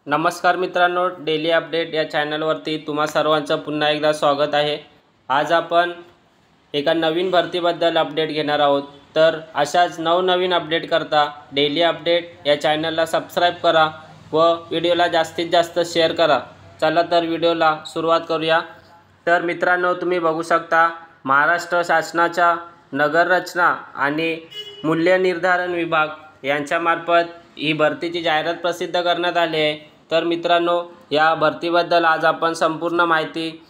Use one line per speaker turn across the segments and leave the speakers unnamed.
नमस्कार मित्रांनो, daily update या चॅनलवरती तुम्हा सर्वांचं पुन्हा एकदा स्वागत आहे। आज आपण एका नवीन भरतीबद्दल अपडेट घेणार आहोत। तर अशाच नवनवीन अपडेट करता डेली अपडेट या चॅनलला सबस्क्राइब करा व व्हिडिओला जास्तीत जास्त शेअर करा। चला तर व्हिडिओला सुरुवात करूया। तर मित्रांनो, तुम्ही बघू शकता महाराष्ट्र शासनाच्या नगररचना आणि मूल्य निर्धारण विभाग यांच्यामार्फत ही भरतीची जाहिरात प्रसिद्ध करण्यात आली आहे। तर मित्रांनो, या भरतीबद्दल आज आपण संपूर्ण माहिती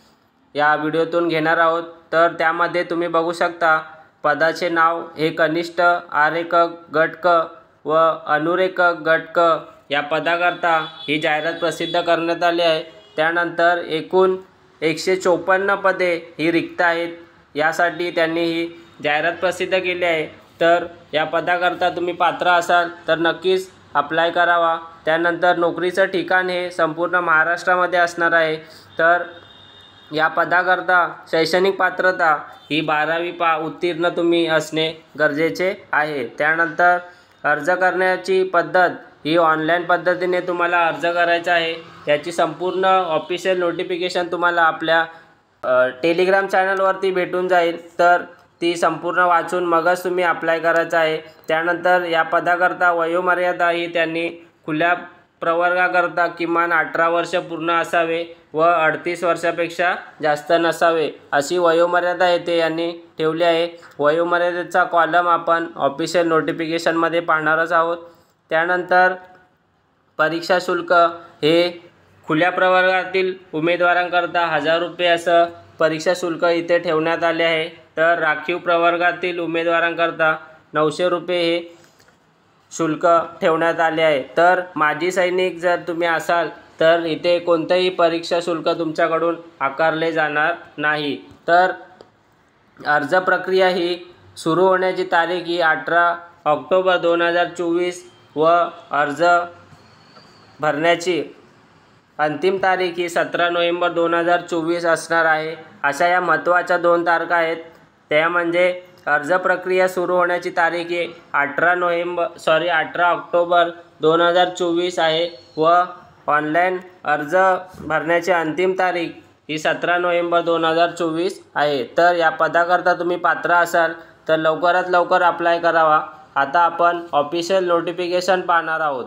या व्हिडिओतून घेणार आहोत। तर त्यामध्ये तुम्ही बघू शकता पदाचे नाव हे कनिष्ठ आरेखक गट क व अनुरेखक गट क या पदाकरता ही जाहिरात प्रसिद्ध करण्यात आली आहे। त्यानंतर एकूण 154 पदे ही रिक्त आहेत, यासाठी त्यांनी ही जाहिरात प्रसिद्ध केली आहे। तर या पदाकरता तुम्ही पात्र असाल तर नक्कीच अप्लाय करावा। त्यानंतर नोकरीचं ठिकाण हे संपूर्ण महाराष्ट्रामध्ये असणार आहे। तर या पदाकरता शैक्षणिक पात्रता ही 12वी उत्तीर्ण तुम्ही असणे गरजेचे आहे। त्यानंतर अर्ज करण्याची पद्धत ही ऑनलाईन पद्धतीने तुम्हाला अर्ज करायचा आहे। याची संपूर्ण ऑफिशियल नोटिफिकेशन तुम्हाला आपल्या टेलिग्राम चॅनलवरती भेटून जाईल। तर ती संपूर्ण वाचून मगच तुम्ही अप्लाय करायचं आहे। त्यानंतर या पदाकरता वयोमर्यादा ही त्यांनी खुल्या प्रवर्गाकरता किमान 18 वर्ष पूर्ण असावे व 38 वर्षापेक्षा जास्त नसावे अशी वयोमर्यादा येथे यांनी ठेवली आहे। वयोमर्यादेचा कॉलम आपण ऑफिशियल नोटिफिकेशनमध्ये पाहणारच आहोत। त्यानंतर परीक्षा शुल्क हे खुल्या प्रवर्गातील उमेदवारांकरता 1000 रुपये असं परीक्षा शुल्क इथे ठेवण्यात आले आहे। तर राखीव प्रवर्गातील उमेदवारांकरता 900 रुपये हे शुल्क ठेवण्यात आले आहे। तर माजी सैनिक जर तुम्ही असाल तर इथे कोणतेही परीक्षा शुल्क तुमच्याकडून आकारले जाणार नाही। तर अर्ज प्रक्रिया ही सुरू होण्याची तारीख ही 18 ऑक्टोबर 2024 व अर्ज भरण्याची अंतिम तारीख ही 17 नोव्हेंबर 2024 असणार आहे। अशा या महत्त्वाच्या 2 तारखा आहेत। त्या म्हणजे अर्ज प्रक्रिया सुरू होण्याची तारीख ही 18 ऑक्टोबर 2024 आहे व ऑनलाईन अर्ज भरण्याची अंतिम तारीख ही 17 नोव्हेंबर 2024 आहे। तर या पदाकरता तुम्ही पात्र असाल तर लवकरात लवकर अप्लाय करावा। आता आपण ऑफिशियल नोटिफिकेशन पाहणार आहोत।